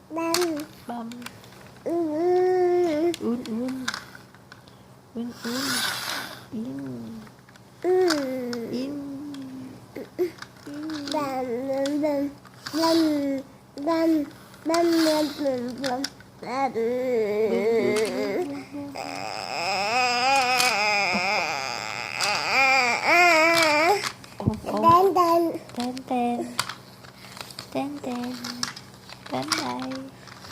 băm băm un un un in in băm băm băm băm băm băm băm băm tên tên tên tên tên đây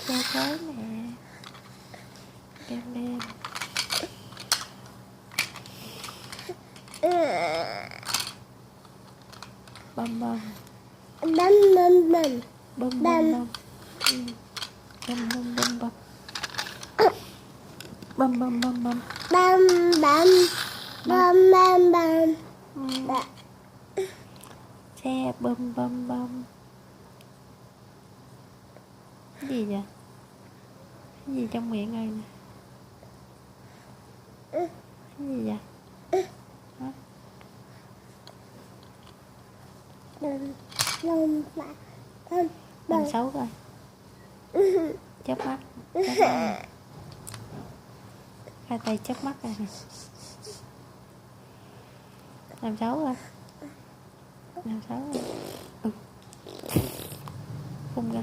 cho tới mẹ kêu lên băm băm băm băm băm băm băm băm băm băm băm băm băm băm băm băm băm băm xe băm băm băm. Cái gì vậy? Cái gì trong miệng này nè? Cái gì vậy? Hả? Làm xấu rồi. Chớp mắt. Hai tay chớp mắt rồi nè. Làm xấu rồi. Làm xấu rồi. Phun ra.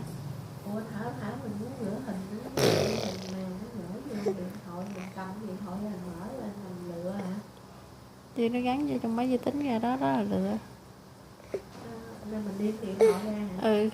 Ủa Thảo mình muốn rửa hình mèo nó gửi vô điện thoại, mình cầm điện thoại là mở lên mình lựa hả? Thì nó gắn vô trong máy vi tính ra đó, đó là lựa. Nên mình đem điện thoại ra hả? Ừ.